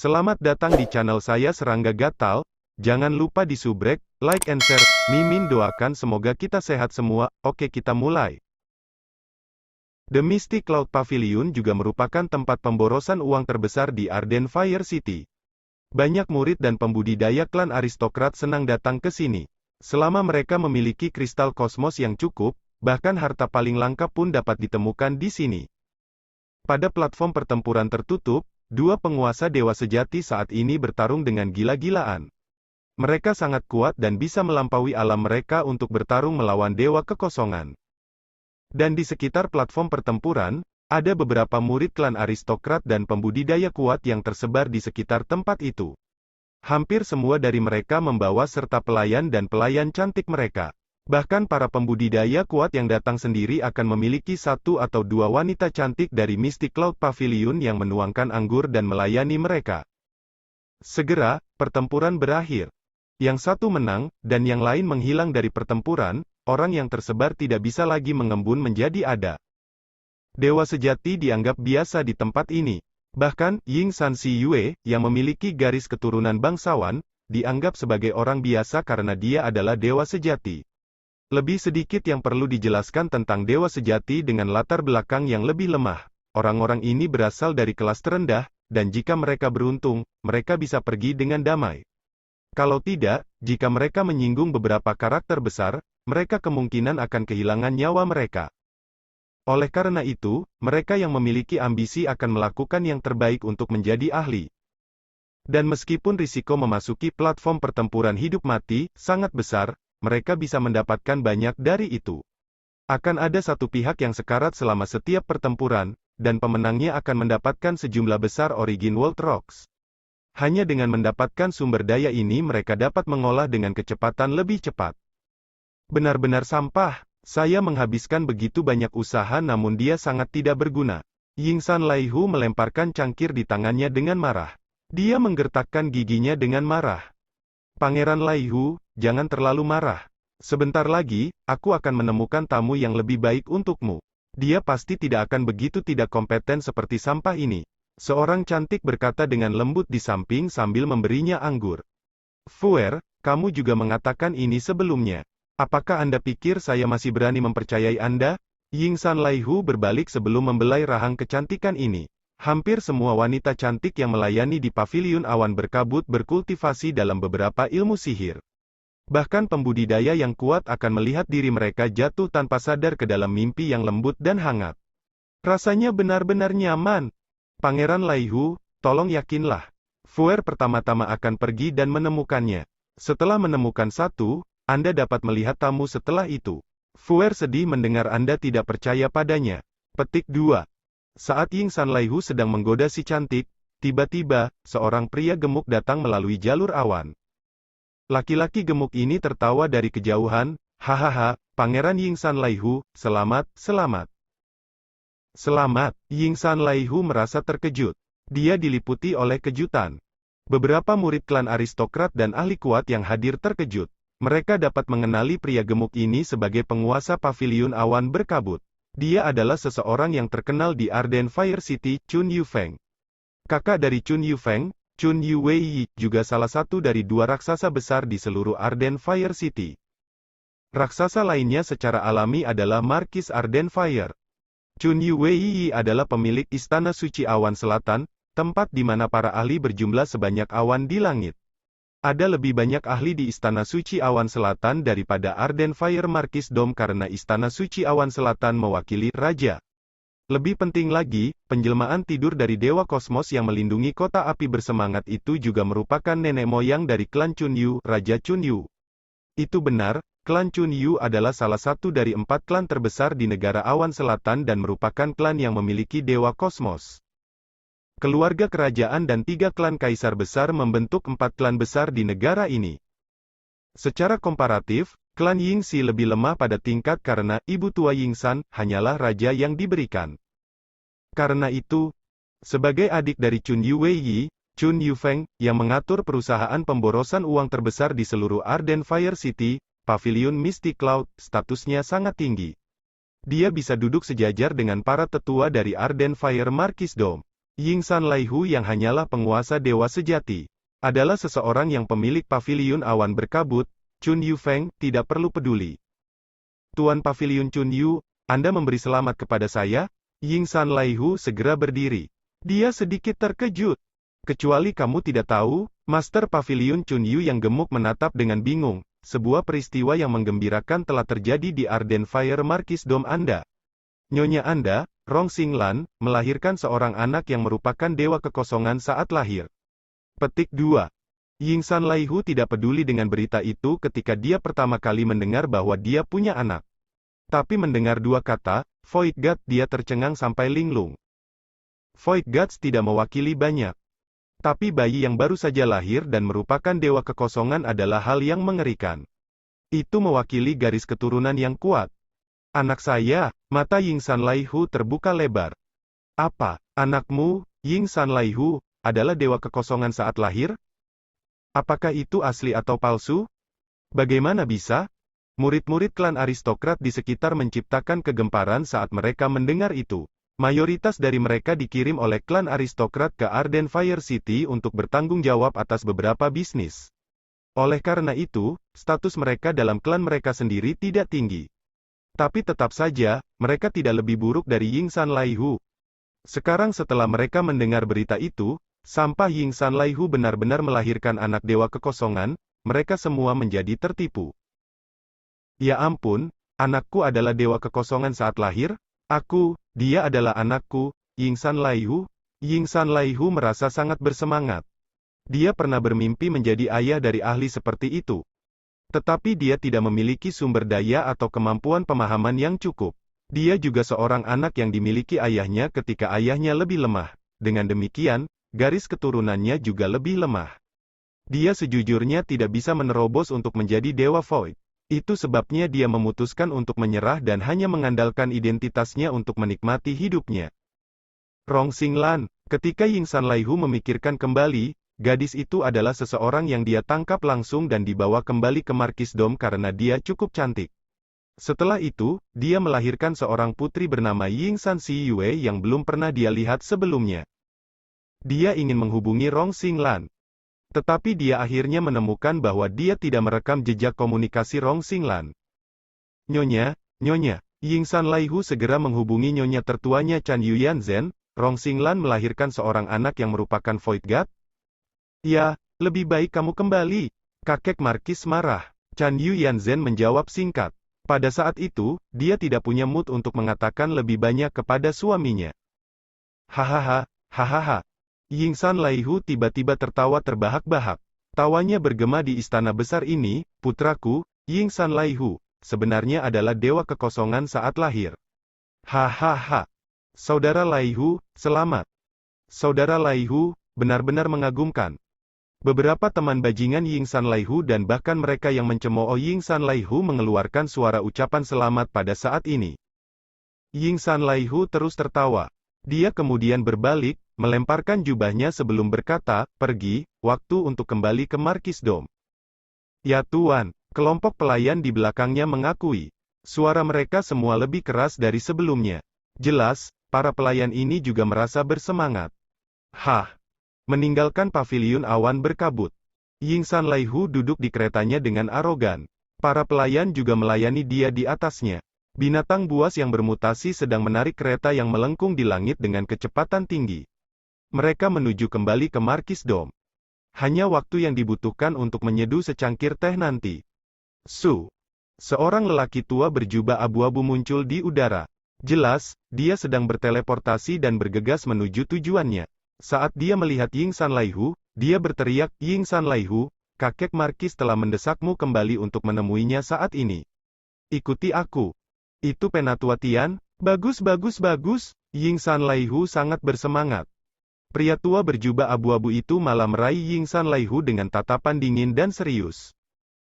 Selamat datang di channel saya Serangga Gatal. Jangan lupa di subrek, like and share. Mimin doakan semoga kita sehat semua. Oke, kita mulai. The Misty Cloud Pavilion juga merupakan tempat pemborosan uang terbesar di Arden Fire City. Banyak murid dan pembudidaya klan aristokrat senang datang ke sini. Selama mereka memiliki kristal kosmos yang cukup, bahkan harta paling langka pun dapat ditemukan di sini. Pada platform pertempuran tertutup, dua penguasa dewa sejati saat ini bertarung dengan gila-gilaan. Mereka sangat kuat dan bisa melampaui alam mereka untuk bertarung melawan dewa kekosongan. Dan di sekitar platform pertempuran, ada beberapa murid klan aristokrat dan pembudidaya kuat yang tersebar di sekitar tempat itu. Hampir semua dari mereka membawa serta pelayan dan pelayan cantik mereka. Bahkan para pembudidaya kuat yang datang sendiri akan memiliki satu atau dua wanita cantik dari Misty Cloud Pavilion yang menuangkan anggur dan melayani mereka. Segera, pertempuran berakhir. Yang satu menang, dan yang lain menghilang dari pertempuran. Orang yang tersebar tidak bisa lagi mengembun menjadi ada. Dewa sejati dianggap biasa di tempat ini. Bahkan, Ying San Si Yue, yang memiliki garis keturunan bangsawan, dianggap sebagai orang biasa karena dia adalah dewa sejati. Lebih sedikit yang perlu dijelaskan tentang dewa sejati dengan latar belakang yang lebih lemah. Orang-orang ini berasal dari kelas terendah, dan jika mereka beruntung, mereka bisa pergi dengan damai. Kalau tidak, jika mereka menyinggung beberapa karakter besar, mereka kemungkinan akan kehilangan nyawa mereka. Oleh karena itu, mereka yang memiliki ambisi akan melakukan yang terbaik untuk menjadi ahli. Dan meskipun risiko memasuki platform pertempuran hidup mati sangat besar, mereka bisa mendapatkan banyak dari itu. Akan ada satu pihak yang sekarat selama setiap pertempuran, dan pemenangnya akan mendapatkan sejumlah besar Origin World Rocks. Hanya dengan mendapatkan sumber daya ini mereka dapat mengolah dengan kecepatan lebih cepat. Benar-benar sampah, saya menghabiskan begitu banyak usaha namun dia sangat tidak berguna. Ying San Laihu melemparkan cangkir di tangannya dengan marah. Dia menggertakkan giginya dengan marah. Pangeran Laihu, jangan terlalu marah. Sebentar lagi, aku akan menemukan tamu yang lebih baik untukmu. Dia pasti tidak akan begitu tidak kompeten seperti sampah ini. Seorang cantik berkata dengan lembut di samping sambil memberinya anggur. Fuer, kamu juga mengatakan ini sebelumnya. Apakah Anda pikir saya masih berani mempercayai Anda? Ying San Laihu berbalik sebelum membelai rahang kecantikan ini. Hampir semua wanita cantik yang melayani di pavilion awan berkabut berkultivasi dalam beberapa ilmu sihir. Bahkan pembudidaya yang kuat akan melihat diri mereka jatuh tanpa sadar ke dalam mimpi yang lembut dan hangat. Rasanya benar-benar nyaman. Pangeran Laihu, tolong yakinlah. Fuer pertama-tama akan pergi dan menemukannya. Setelah menemukan satu, Anda dapat melihat tamu setelah itu. Fuer sedih mendengar Anda tidak percaya padanya. Petik 2. Saat Ying San Laihu sedang menggoda si cantik, tiba-tiba, seorang pria gemuk datang melalui jalur awan. Laki-laki gemuk ini tertawa dari kejauhan, hahaha, Pangeran Ying San Laihu, selamat, selamat. Selamat, Ying San Laihu merasa terkejut. Dia diliputi oleh kejutan. Beberapa murid klan aristokrat dan ahli kuat yang hadir terkejut. Mereka dapat mengenali pria gemuk ini sebagai penguasa pavilion awan berkabut. Dia adalah seseorang yang terkenal di Arden Fire City, Chun Yufeng. Kakak dari Chun Yufeng, Chun Yuwei, juga salah satu dari dua raksasa besar di seluruh Arden Fire City. Raksasa lainnya secara alami adalah Markis Arden Fire. Chun Yuwei adalah pemilik Istana Suci Awan Selatan, tempat di mana para ahli berjumlah sebanyak awan di langit. Ada lebih banyak ahli di Istana Suci Awan Selatan daripada Arden Fire Markis Dome karena Istana Suci Awan Selatan mewakili Raja. Lebih penting lagi, penjelmaan tidur dari Dewa Kosmos yang melindungi kota api bersemangat itu juga merupakan nenek moyang dari klan Chunyu, Raja Chunyu. Itu benar, klan Chunyu adalah salah satu dari 4 klan terbesar di negara Awan Selatan dan merupakan klan yang memiliki Dewa Kosmos. Keluarga kerajaan dan 3 klan kaisar besar membentuk 4 klan besar di negara ini. Secara komparatif, klan Yingxi lebih lemah pada tingkat karena ibu tua Yingsan hanyalah raja yang diberikan. Karena itu, sebagai adik dari Chun Yuwei, Chun Yufeng, yang mengatur perusahaan pemborosan uang terbesar di seluruh Arden Fire City, Pavilion Misty Cloud, statusnya sangat tinggi. Dia bisa duduk sejajar dengan para tetua dari Arden Fire Markis Dome. Yingsan Laihu yang hanyalah penguasa dewa sejati, adalah seseorang yang pemilik paviliun awan berkabut. Chun Yu Feng, tidak perlu peduli. Tuan Paviliun Chun Yu, Anda memberi selamat kepada saya? Yingsan Laihu segera berdiri. Dia sedikit terkejut. Kecuali kamu tidak tahu, Master Paviliun Chun Yu yang gemuk menatap dengan bingung. Sebuah peristiwa yang menggembirakan telah terjadi di Arden Fire Marquisdom Anda. Nyonya Anda, Rong Xinglan, melahirkan seorang anak yang merupakan dewa kekosongan saat lahir. Petik 2. Yingsan Laihu tidak peduli dengan berita itu ketika dia pertama kali mendengar bahwa dia punya anak. Tapi mendengar dua kata, Void God, dia tercengang sampai linglung. Void Gods tidak mewakili banyak. Tapi bayi yang baru saja lahir dan merupakan dewa kekosongan adalah hal yang mengerikan. Itu mewakili garis keturunan yang kuat. Anak saya, mata Yingsan Laihu terbuka lebar. Apa, anakmu, Yingsan Laihu, adalah dewa kekosongan saat lahir? Apakah itu asli atau palsu? Bagaimana bisa? Murid-murid klan aristokrat di sekitar menciptakan kegemparan saat mereka mendengar itu. Mayoritas dari mereka dikirim oleh klan aristokrat ke Arden Fire City untuk bertanggung jawab atas beberapa bisnis. Oleh karena itu, status mereka dalam klan mereka sendiri tidak tinggi. Tapi tetap saja, mereka tidak lebih buruk dari Yingsan Laihu. Sekarang setelah mereka mendengar berita itu, sampah Yingsan Laihu benar-benar melahirkan anak dewa kekosongan, mereka semua menjadi tertipu. Ya ampun, anakku adalah dewa kekosongan saat lahir? Dia adalah anakku, Yingsan Laihu. Yingsan Laihu merasa sangat bersemangat. Dia pernah bermimpi menjadi ayah dari ahli seperti itu. Tetapi dia tidak memiliki sumber daya atau kemampuan pemahaman yang cukup. Dia juga seorang anak yang dimiliki ayahnya ketika ayahnya lebih lemah. Dengan demikian, garis keturunannya juga lebih lemah. Dia sejujurnya tidak bisa menerobos untuk menjadi Dewa Void. Itu sebabnya dia memutuskan untuk menyerah dan hanya mengandalkan identitasnya untuk menikmati hidupnya. Rong Xinglan, ketika Yingsan Laihu memikirkan kembali, gadis itu adalah seseorang yang dia tangkap langsung dan dibawa kembali ke Marquisdom karena dia cukup cantik. Setelah itu, dia melahirkan seorang putri bernama Yingsan Si Yue yang belum pernah dia lihat sebelumnya. Dia ingin menghubungi Rong Xinglan. Tetapi dia akhirnya menemukan bahwa dia tidak merekam jejak komunikasi Rong Xinglan. Nyonya, Yingsan Laihu segera menghubungi nyonya tertuanya Chan Yuyanzhen. Rong Xinglan melahirkan seorang anak yang merupakan Void God? Ya, lebih baik kamu kembali. Kakek Markis marah. Chan Yuyanzhen menjawab singkat. Pada saat itu, dia tidak punya mood untuk mengatakan lebih banyak kepada suaminya. Hahaha. Yingsan Laihu tiba-tiba tertawa terbahak-bahak. Tawanya bergema di istana besar ini, putraku, Yingsan Laihu, sebenarnya adalah dewa kekosongan saat lahir. Hahaha. Saudara Laihu, selamat. Saudara Laihu, benar-benar mengagumkan. Beberapa teman bajingan Yingsan Laihu dan bahkan mereka yang mencemooh Yingsan Laihu mengeluarkan suara ucapan selamat pada saat ini. Yingsan Laihu terus tertawa. Dia kemudian berbalik, melemparkan jubahnya sebelum berkata, pergi, waktu untuk kembali ke Marquisdom. Ya Tuan, kelompok pelayan di belakangnya mengakui. Suara mereka semua lebih keras dari sebelumnya. Jelas, para pelayan ini juga merasa bersemangat. Meninggalkan paviliun awan berkabut. Yingsan Laihu duduk di keretanya dengan arogan. Para pelayan juga melayani dia di atasnya. Binatang buas yang bermutasi sedang menarik kereta yang melengkung di langit dengan kecepatan tinggi. Mereka menuju kembali ke Marquisdom. Hanya waktu yang dibutuhkan untuk menyeduh secangkir teh nanti. Seorang lelaki tua berjubah abu-abu muncul di udara. Jelas, dia sedang berteleportasi dan bergegas menuju tujuannya. Saat dia melihat Yingsan Laihu, dia berteriak, Yingsan Laihu, kakek Markis telah mendesakmu kembali untuk menemuinya saat ini. Ikuti aku. Itu Penatua Tian? Bagus. Yingsan Laihu sangat bersemangat. Pria tua berjubah abu-abu itu malah meraih Yingsan Laihu dengan tatapan dingin dan serius.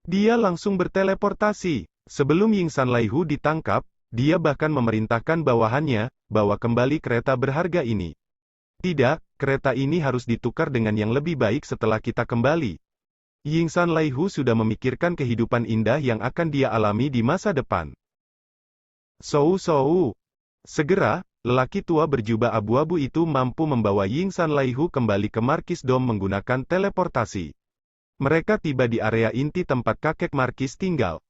Dia langsung berteleportasi. Sebelum Yingsan Laihu ditangkap, dia bahkan memerintahkan bawahannya, bawa kembali kereta berharga ini. Tidak, kereta ini harus ditukar dengan yang lebih baik setelah kita kembali. Yingsan Laihu sudah memikirkan kehidupan indah yang akan dia alami di masa depan. Segera, lelaki tua berjubah abu-abu itu mampu membawa Yingsan Laihu kembali ke Markis Dome menggunakan teleportasi. Mereka tiba di area inti tempat kakek Markis tinggal.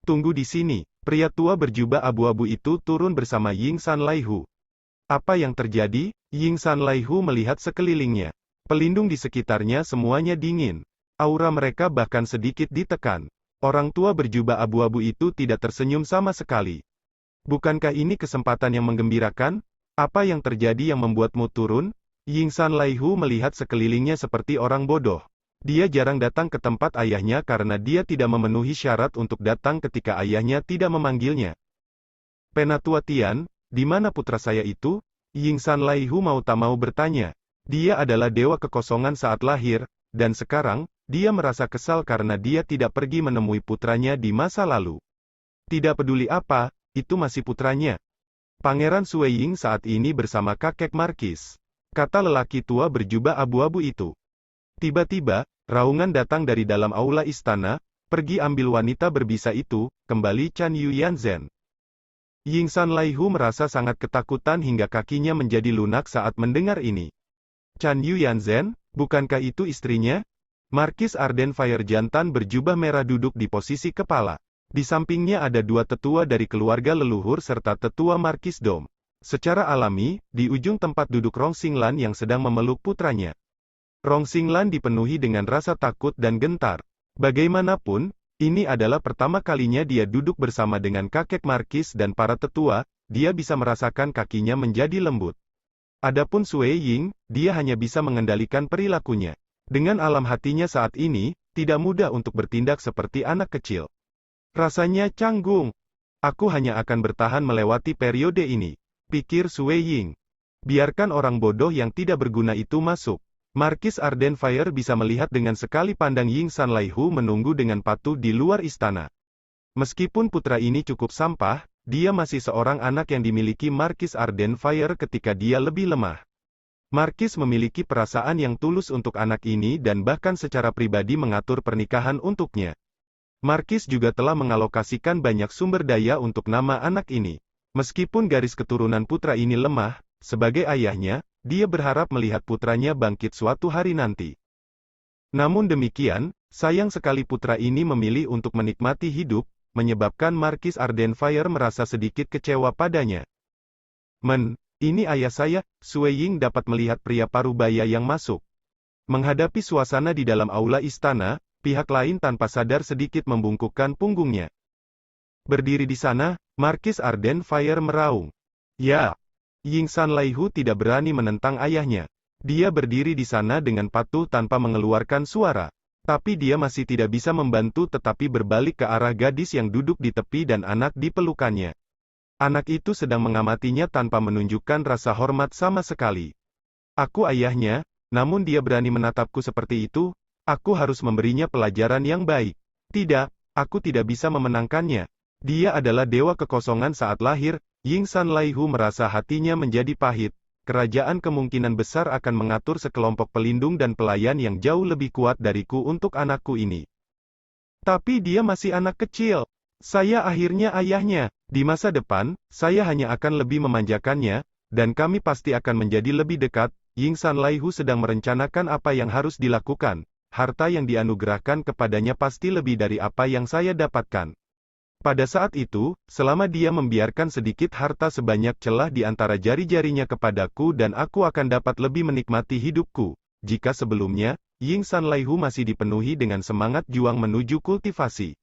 Tunggu di sini. Pria tua berjubah abu-abu itu turun bersama Yingsan Laihu. Apa yang terjadi? Yingsan Laihu melihat sekelilingnya. Pelindung di sekitarnya semuanya dingin. Aura mereka bahkan sedikit ditekan. Orang tua berjubah abu-abu itu tidak tersenyum sama sekali. Bukankah ini kesempatan yang menggembirakan? Apa yang terjadi yang membuatmu turun? Yingsan Laihu melihat sekelilingnya seperti orang bodoh. Dia jarang datang ke tempat ayahnya karena dia tidak memenuhi syarat untuk datang ketika ayahnya tidak memanggilnya. Penatua Tian, di mana putra saya itu? Yingsan Laihu mau tak mau bertanya. Dia adalah dewa kekosongan saat lahir, dan sekarang, dia merasa kesal karena dia tidak pergi menemui putranya di masa lalu. Tidak peduli apa, itu masih putranya. Pangeran Suiying saat ini bersama kakek Markis, kata lelaki tua berjubah abu-abu itu. Tiba-tiba, raungan datang dari dalam aula istana, pergi ambil wanita berbisa itu, kembali Chan Yuyanzhen. Yingsan Laihu merasa sangat ketakutan hingga kakinya menjadi lunak saat mendengar ini. Chan Yuyanzhen, bukankah itu istrinya? Markis Arden Fire jantan berjubah merah duduk di posisi kepala. Di sampingnya ada dua tetua dari keluarga leluhur serta tetua Markis Dome. Secara alami, di ujung tempat duduk Rong Xinglan yang sedang memeluk putranya. Rong Xinglan dipenuhi dengan rasa takut dan gentar. Bagaimanapun, ini adalah pertama kalinya dia duduk bersama dengan kakek Markis dan para tetua, dia bisa merasakan kakinya menjadi lembut. Adapun Suiying, dia hanya bisa mengendalikan perilakunya. Dengan alam hatinya saat ini, tidak mudah untuk bertindak seperti anak kecil. Rasanya canggung. Aku hanya akan bertahan melewati periode ini, pikir Suiying. Biarkan orang bodoh yang tidak berguna itu masuk. Markis Arden Fire bisa melihat dengan sekali pandang Yingsan Laihu menunggu dengan patuh di luar istana. Meskipun putra ini cukup sampah, dia masih seorang anak yang dimiliki Markis Arden Fire ketika dia lebih lemah. Markis memiliki perasaan yang tulus untuk anak ini dan bahkan secara pribadi mengatur pernikahan untuknya. Markis juga telah mengalokasikan banyak sumber daya untuk nama anak ini. Meskipun garis keturunan putra ini lemah, sebagai ayahnya, dia berharap melihat putranya bangkit suatu hari nanti. Namun demikian, sayang sekali putra ini memilih untuk menikmati hidup, menyebabkan Markis Arden Fire merasa sedikit kecewa padanya. Ini ayah saya. Suiying dapat melihat pria parubaya yang masuk. Menghadapi suasana di dalam aula istana, pihak lain tanpa sadar sedikit membungkukkan punggungnya. Berdiri di sana, Markis Arden Fire meraung. Ya. Yingsan Laihu tidak berani menentang ayahnya. Dia berdiri di sana dengan patuh tanpa mengeluarkan suara. Tapi dia masih tidak bisa membantu tetapi berbalik ke arah gadis yang duduk di tepi dan anak di pelukannya. Anak itu sedang mengamatinya tanpa menunjukkan rasa hormat sama sekali. Aku ayahnya, namun dia berani menatapku seperti itu, aku harus memberinya pelajaran yang baik. Tidak, aku tidak bisa memenangkannya. Dia adalah dewa kekosongan saat lahir. Yingsan Laihu merasa hatinya menjadi pahit. Kerajaan kemungkinan besar akan mengatur sekelompok pelindung dan pelayan yang jauh lebih kuat dariku untuk anakku ini. Tapi dia masih anak kecil. Saya akhirnya ayahnya. Di masa depan, saya hanya akan lebih memanjakannya, dan kami pasti akan menjadi lebih dekat. Yingsan Laihu sedang merencanakan apa yang harus dilakukan. Harta yang dianugerahkan kepadanya pasti lebih dari apa yang saya dapatkan. Pada saat itu, selama dia membiarkan sedikit harta sebanyak celah di antara jari-jarinya kepadaku dan aku akan dapat lebih menikmati hidupku. Jika sebelumnya, Yingsan Laihu masih dipenuhi dengan semangat juang menuju kultivasi.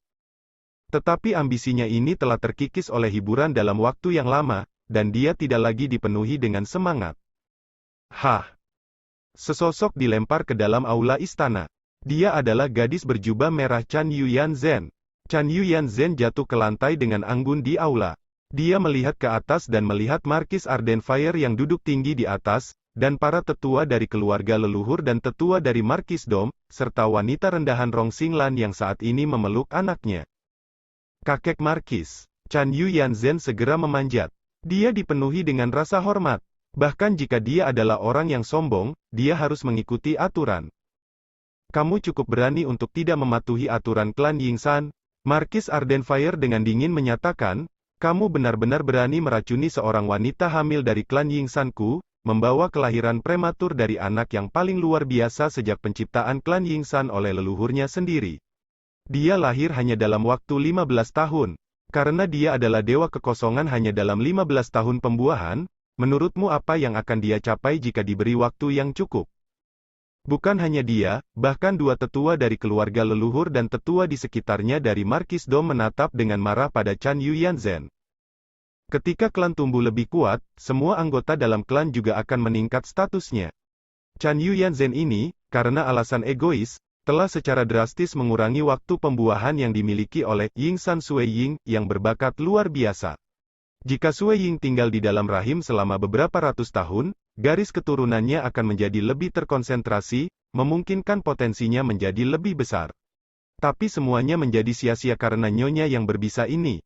Tetapi ambisinya ini telah terkikis oleh hiburan dalam waktu yang lama, dan dia tidak lagi dipenuhi dengan semangat. Sesosok dilempar ke dalam aula istana. Dia adalah gadis berjubah merah Chan Yuyanzhen. Chan Yuyanzhen jatuh ke lantai dengan anggun di aula. Dia melihat ke atas dan melihat Markis Arden Fire yang duduk tinggi di atas, dan para tetua dari keluarga leluhur dan tetua dari Markis Dome, serta wanita rendahan Rong Xinglan yang saat ini memeluk anaknya. Kakek Markis, Chan Yuyanzhen segera memanjat. Dia dipenuhi dengan rasa hormat. Bahkan jika dia adalah orang yang sombong, dia harus mengikuti aturan. Kamu cukup berani untuk tidak mematuhi aturan klan Yingsan. Markis Arden Fire dengan dingin menyatakan, Kamu benar-benar berani meracuni seorang wanita hamil dari klan Yingsanku, membawa kelahiran prematur dari anak yang paling luar biasa sejak penciptaan klan Yingsan oleh leluhurnya sendiri. Dia lahir hanya dalam waktu 15 tahun. Karena dia adalah dewa kekosongan hanya dalam 15 tahun pembuahan, menurutmu apa yang akan dia capai jika diberi waktu yang cukup? Bukan hanya dia, bahkan dua tetua dari keluarga leluhur dan tetua di sekitarnya dari Markis Dom menatap dengan marah pada Chan Yuyanzhen. Ketika klan tumbuh lebih kuat, semua anggota dalam klan juga akan meningkat statusnya. Chan Yuyanzhen ini, karena alasan egois, telah secara drastis mengurangi waktu pembuahan yang dimiliki oleh Yingsan Suiying yang berbakat luar biasa. Jika Suiying tinggal di dalam rahim selama beberapa ratus tahun, garis keturunannya akan menjadi lebih terkonsentrasi, memungkinkan potensinya menjadi lebih besar. Tapi semuanya menjadi sia-sia karena nyonya yang berbisa ini.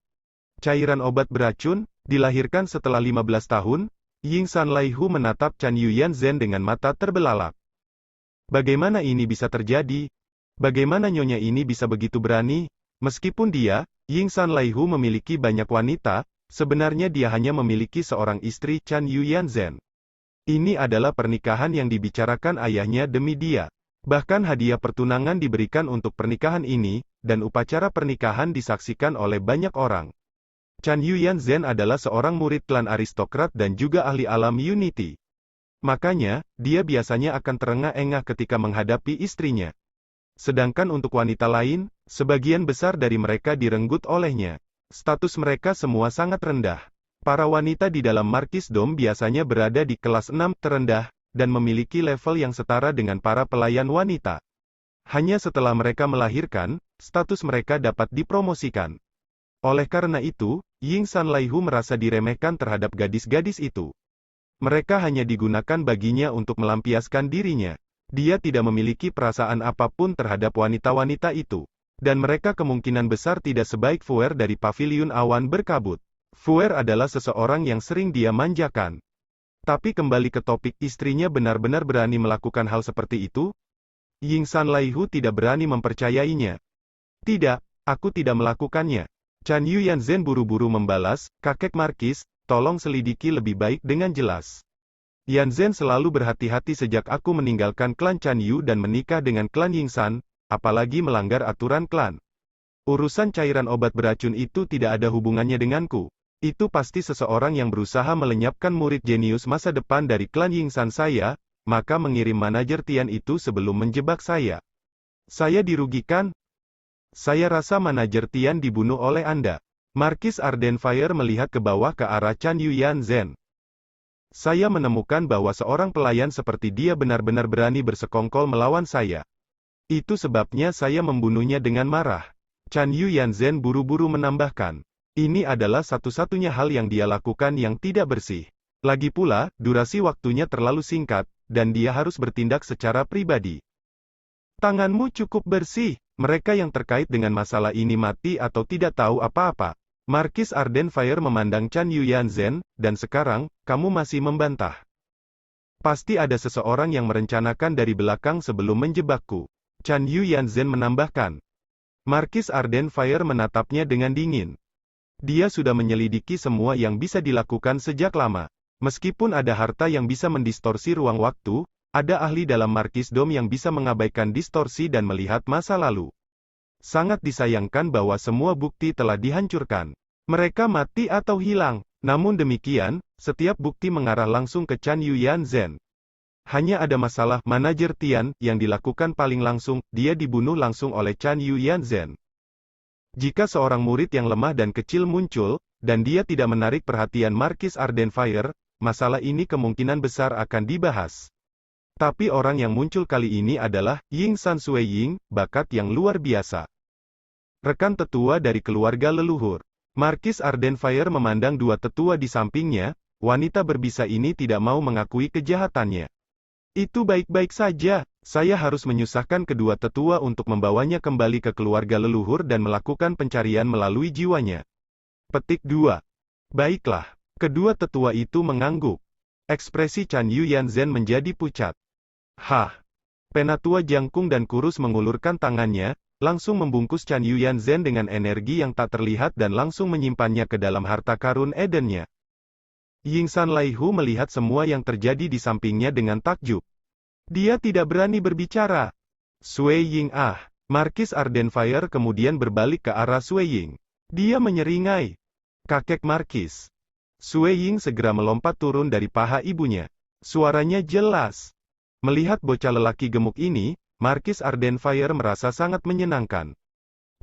Cairan obat beracun, dilahirkan setelah 15 tahun, Yingsan Laihu menatap Chan Yuyanzhen dengan mata terbelalak. Bagaimana ini bisa terjadi? Bagaimana nyonya ini bisa begitu berani? Meskipun dia, Yingsan Laihu memiliki banyak wanita, sebenarnya dia hanya memiliki seorang istri Chan Yuyanzhen. Ini adalah pernikahan yang dibicarakan ayahnya demi dia. Bahkan hadiah pertunangan diberikan untuk pernikahan ini, dan upacara pernikahan disaksikan oleh banyak orang. Chan Yuyanzhen adalah seorang murid klan aristokrat dan juga ahli alam Unity. Makanya, dia biasanya akan terengah-engah ketika menghadapi istrinya. Sedangkan untuk wanita lain, sebagian besar dari mereka direnggut olehnya. Status mereka semua sangat rendah. Para wanita di dalam Markis Dom biasanya berada di kelas 6 terendah, dan memiliki level yang setara dengan para pelayan wanita. Hanya setelah mereka melahirkan, status mereka dapat dipromosikan. Oleh karena itu, Yingsan Laihu merasa diremehkan terhadap gadis-gadis itu. Mereka hanya digunakan baginya untuk melampiaskan dirinya. Dia tidak memiliki perasaan apapun terhadap wanita-wanita itu. Dan mereka kemungkinan besar tidak sebaik Fuer dari Paviliun Awan Berkabut. Fuer adalah seseorang yang sering dia manjakan. Tapi kembali ke topik, istrinya benar-benar berani melakukan hal seperti itu? Yingsan Laihu tidak berani mempercayainya. Tidak, aku tidak melakukannya. Chan Yuyanzhen buru-buru membalas, kakek Markis, tolong selidiki lebih baik dengan jelas. Yanzhen selalu berhati-hati sejak aku meninggalkan klan Chan Yu dan menikah dengan klan Yingsan, apalagi melanggar aturan klan. Urusan cairan obat beracun itu tidak ada hubungannya denganku. Itu pasti seseorang yang berusaha melenyapkan murid jenius masa depan dari klan Yingsan saya, maka mengirim manajer Tian itu sebelum menjebak saya. Saya dirugikan? Saya rasa manajer Tian dibunuh oleh Anda. Markis Ardenfire melihat ke bawah ke arah Chan Yuyanzhen. Saya menemukan bahwa seorang pelayan seperti dia benar-benar berani bersekongkol melawan saya. Itu sebabnya saya membunuhnya dengan marah. Chan Yuyanzhen buru-buru menambahkan. Ini adalah satu-satunya hal yang dia lakukan yang tidak bersih. Lagi pula, durasi waktunya terlalu singkat, dan dia harus bertindak secara pribadi. Tanganmu cukup bersih. Mereka yang terkait dengan masalah ini mati atau tidak tahu apa-apa. Markis Ardenfire memandang Chan Yuyanzhen, dan sekarang, kamu masih membantah. Pasti ada seseorang yang merencanakan dari belakang sebelum menjebakku. Chan Yuyanzhen menambahkan. Markis Ardenfire menatapnya dengan dingin. Dia sudah menyelidiki semua yang bisa dilakukan sejak lama. Meskipun ada harta yang bisa mendistorsi ruang waktu, ada ahli dalam Markis Dom yang bisa mengabaikan distorsi dan melihat masa lalu. Sangat disayangkan bahwa semua bukti telah dihancurkan. Mereka mati atau hilang. Namun demikian, setiap bukti mengarah langsung ke Chan Yuyanzhen. Hanya ada masalah manajer Tian yang dilakukan paling langsung, dia dibunuh langsung oleh Chan Yuyanzhen. Jika seorang murid yang lemah dan kecil muncul, dan dia tidak menarik perhatian Markis Ardenfire, masalah ini kemungkinan besar akan dibahas. Tapi orang yang muncul kali ini adalah Yingsan Suiying, bakat yang luar biasa. Rekan tetua dari keluarga leluhur. Markis Ardenfire memandang dua tetua di sampingnya, wanita berbisa ini tidak mau mengakui kejahatannya. Itu baik-baik saja, saya harus menyusahkan kedua tetua untuk membawanya kembali ke keluarga leluhur dan melakukan pencarian melalui jiwanya. Petik 2. Baiklah. Kedua tetua itu mengangguk. Ekspresi Chan Yuyanzhen menjadi pucat. Hah. Penatua jangkung dan kurus mengulurkan tangannya, langsung membungkus Chan Yuyanzhen dengan energi yang tak terlihat dan langsung menyimpannya ke dalam harta karun Edennya. Yingsan Laihu melihat semua yang terjadi di sampingnya dengan takjub. Dia tidak berani berbicara. Sui Ying Markis Ardenfire kemudian berbalik ke arah Sui Ying. Dia menyeringai. Kakek Markis. Sui Ying segera melompat turun dari paha ibunya. Suaranya jelas. Melihat bocah lelaki gemuk ini, Markis Ardenfire merasa sangat menyenangkan.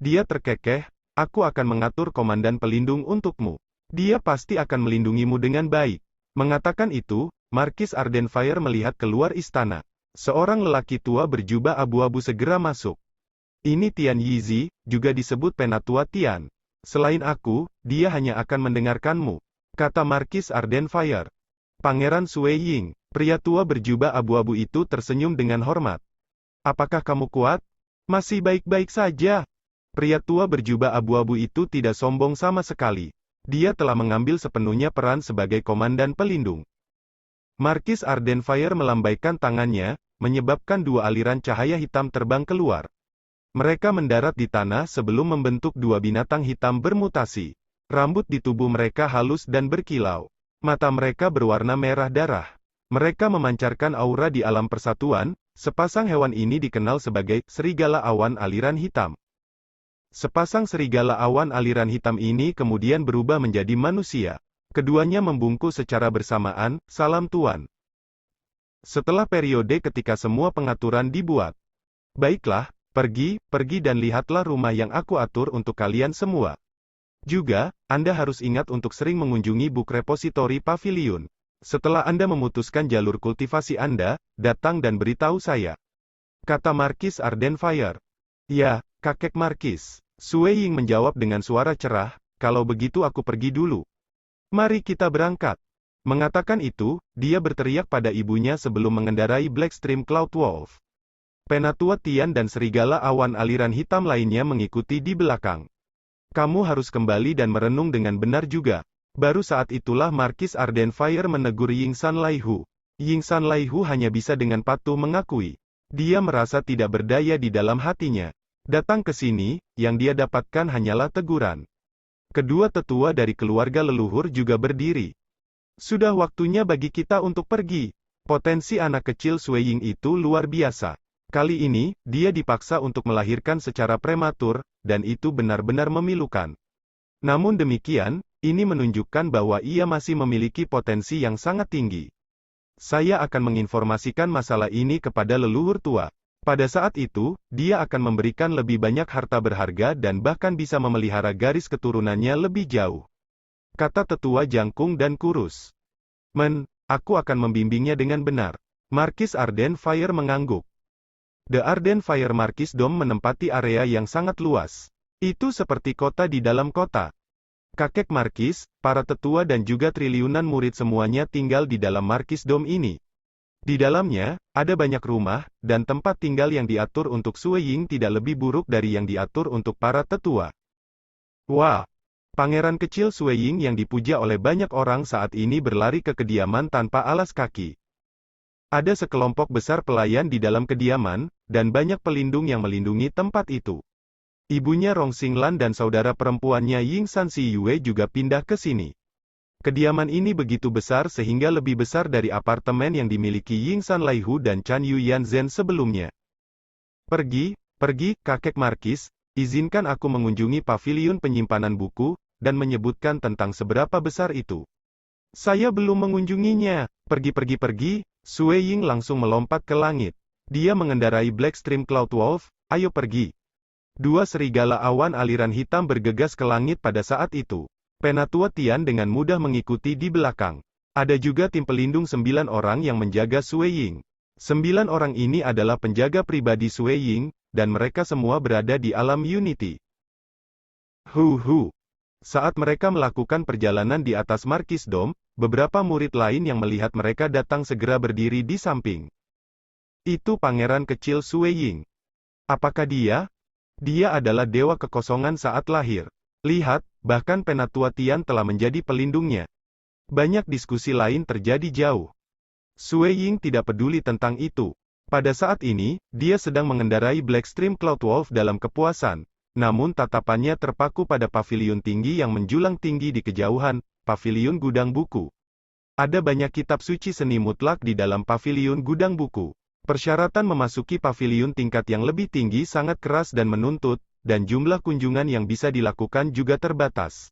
Dia terkekeh, aku akan mengatur komandan pelindung untukmu. Dia pasti akan melindungimu dengan baik. Mengatakan itu, Markis Ardenfire melihat keluar istana. Seorang lelaki tua berjubah abu-abu segera masuk. Ini Tian Yizi, juga disebut Penatua Tian. Selain aku, dia hanya akan mendengarkanmu, kata Markis Ardenfire. Pangeran Sui Ying, pria tua berjubah abu-abu itu tersenyum dengan hormat. Apakah kamu kuat? Masih baik-baik saja. Pria tua berjubah abu-abu itu tidak sombong sama sekali. Dia telah mengambil sepenuhnya peran sebagai komandan pelindung. Markis Ardenfire melambaikan tangannya, menyebabkan dua aliran cahaya hitam terbang keluar. Mereka mendarat di tanah sebelum membentuk dua binatang hitam bermutasi. Rambut di tubuh mereka halus dan berkilau. Mata mereka berwarna merah darah. Mereka memancarkan aura di alam persatuan. Sepasang hewan ini dikenal sebagai serigala awan aliran hitam. Sepasang serigala awan aliran hitam ini kemudian berubah menjadi manusia. Keduanya membungkuk secara bersamaan, salam Tuan. Setelah periode ketika semua pengaturan dibuat. Baiklah, pergi dan lihatlah rumah yang aku atur untuk kalian semua. Juga, Anda harus ingat untuk sering mengunjungi Book Repository Pavilion. Setelah Anda memutuskan jalur kultivasi Anda, datang dan beritahu saya. Kata Markis Ardenfire. Ya, kakek Markis. Sui Ying menjawab dengan suara cerah, kalau begitu aku pergi dulu. Mari kita berangkat. Mengatakan itu, dia berteriak pada ibunya sebelum mengendarai Blackstream Cloud Wolf. Penatua Tian dan serigala awan aliran hitam lainnya mengikuti di belakang. Kamu harus kembali dan merenung dengan benar juga. Baru saat itulah Markis Ardenfire menegur Yingsan Laihu. Yingsan Laihu hanya bisa dengan patuh mengakui. Dia merasa tidak berdaya di dalam hatinya. Datang ke sini, yang dia dapatkan hanyalah teguran. Kedua tetua dari keluarga leluhur juga berdiri. Sudah waktunya bagi kita untuk pergi. Potensi anak kecil Sui Ying itu luar biasa. Kali ini, dia dipaksa untuk melahirkan secara prematur, dan itu benar-benar memilukan. Namun demikian, ini menunjukkan bahwa ia masih memiliki potensi yang sangat tinggi. Saya akan menginformasikan masalah ini kepada leluhur tua. Pada saat itu, dia akan memberikan lebih banyak harta berharga dan bahkan bisa memelihara garis keturunannya lebih jauh. Kata tetua jangkung dan kurus. Aku akan membimbingnya dengan benar. Markis Ardenfire mengangguk. The Ardenfire Markisdom menempati area yang sangat luas. Itu seperti kota di dalam kota. Kakek Markis, para tetua dan juga triliunan murid semuanya tinggal di dalam Markisdom ini. Di dalamnya, ada banyak rumah, dan tempat tinggal yang diatur untuk Sui Ying tidak lebih buruk dari yang diatur untuk para tetua. Wah! Pangeran kecil Sui Ying yang dipuja oleh banyak orang saat ini berlari ke kediaman tanpa alas kaki. Ada sekelompok besar pelayan di dalam kediaman, dan banyak pelindung yang melindungi tempat itu. Ibunya Rong Xinglan dan saudara perempuannya Yingsan Si Yue juga pindah ke sini. Kediaman ini begitu besar sehingga lebih besar dari apartemen yang dimiliki Yingsan Laihu dan Chan Yuyanzhen sebelumnya. Pergi, kakek Markis, izinkan aku mengunjungi pavilion penyimpanan buku, dan menyebutkan tentang seberapa besar itu. Saya belum mengunjunginya, pergi. Sui Ying langsung melompat ke langit. Dia mengendarai Blackstream Cloud Wolf, ayo pergi. Dua serigala awan aliran hitam bergegas ke langit pada saat itu. Penatua Tian dengan mudah mengikuti di belakang. Ada juga tim pelindung 9 orang yang menjaga Sui Ying. 9 orang ini adalah penjaga pribadi Sui Ying, dan mereka semua berada di alam Unity. Saat mereka melakukan perjalanan di atas Markisdom, beberapa murid lain yang melihat mereka datang segera berdiri di samping. Itu pangeran kecil Sui Ying. Apakah dia? Dia adalah dewa kekosongan saat lahir. Lihat, bahkan Penatua Tian telah menjadi pelindungnya. Banyak diskusi lain terjadi jauh. Sui Ying tidak peduli tentang itu. Pada saat ini, dia sedang mengendarai Blackstream Cloudwolf dalam kepuasan. Namun tatapannya terpaku pada paviliun tinggi yang menjulang tinggi di kejauhan, paviliun gudang buku. Ada banyak kitab suci seni mutlak di dalam paviliun gudang buku. Persyaratan memasuki paviliun tingkat yang lebih tinggi sangat keras dan menuntut, dan jumlah kunjungan yang bisa dilakukan juga terbatas.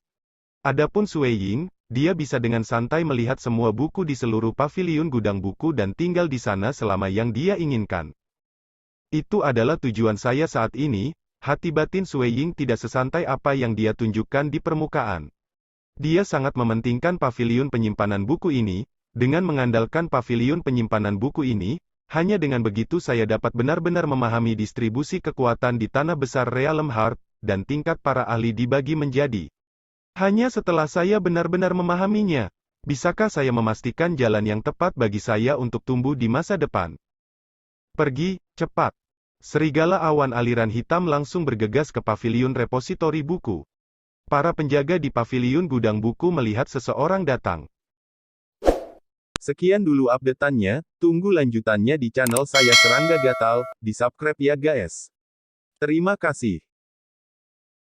Adapun Sui Ying, dia bisa dengan santai melihat semua buku di seluruh paviliun gudang buku dan tinggal di sana selama yang dia inginkan. Itu adalah tujuan saya saat ini. Hati batin Sui Ying tidak sesantai apa yang dia tunjukkan di permukaan. Dia sangat mementingkan paviliun penyimpanan buku ini. Dengan mengandalkan paviliun penyimpanan buku ini, hanya dengan begitu saya dapat benar-benar memahami distribusi kekuatan di tanah besar Realm Heart, dan tingkat para ahli dibagi menjadi. Hanya setelah saya benar-benar memahaminya, bisakah saya memastikan jalan yang tepat bagi saya untuk tumbuh di masa depan. Pergi, cepat. Serigala awan aliran hitam langsung bergegas ke paviliun repositori buku. Para penjaga di paviliun gudang buku melihat seseorang datang. Sekian dulu update-annya, tunggu lanjutannya di channel saya Serangga Gatal, di subscribe ya guys. Terima kasih.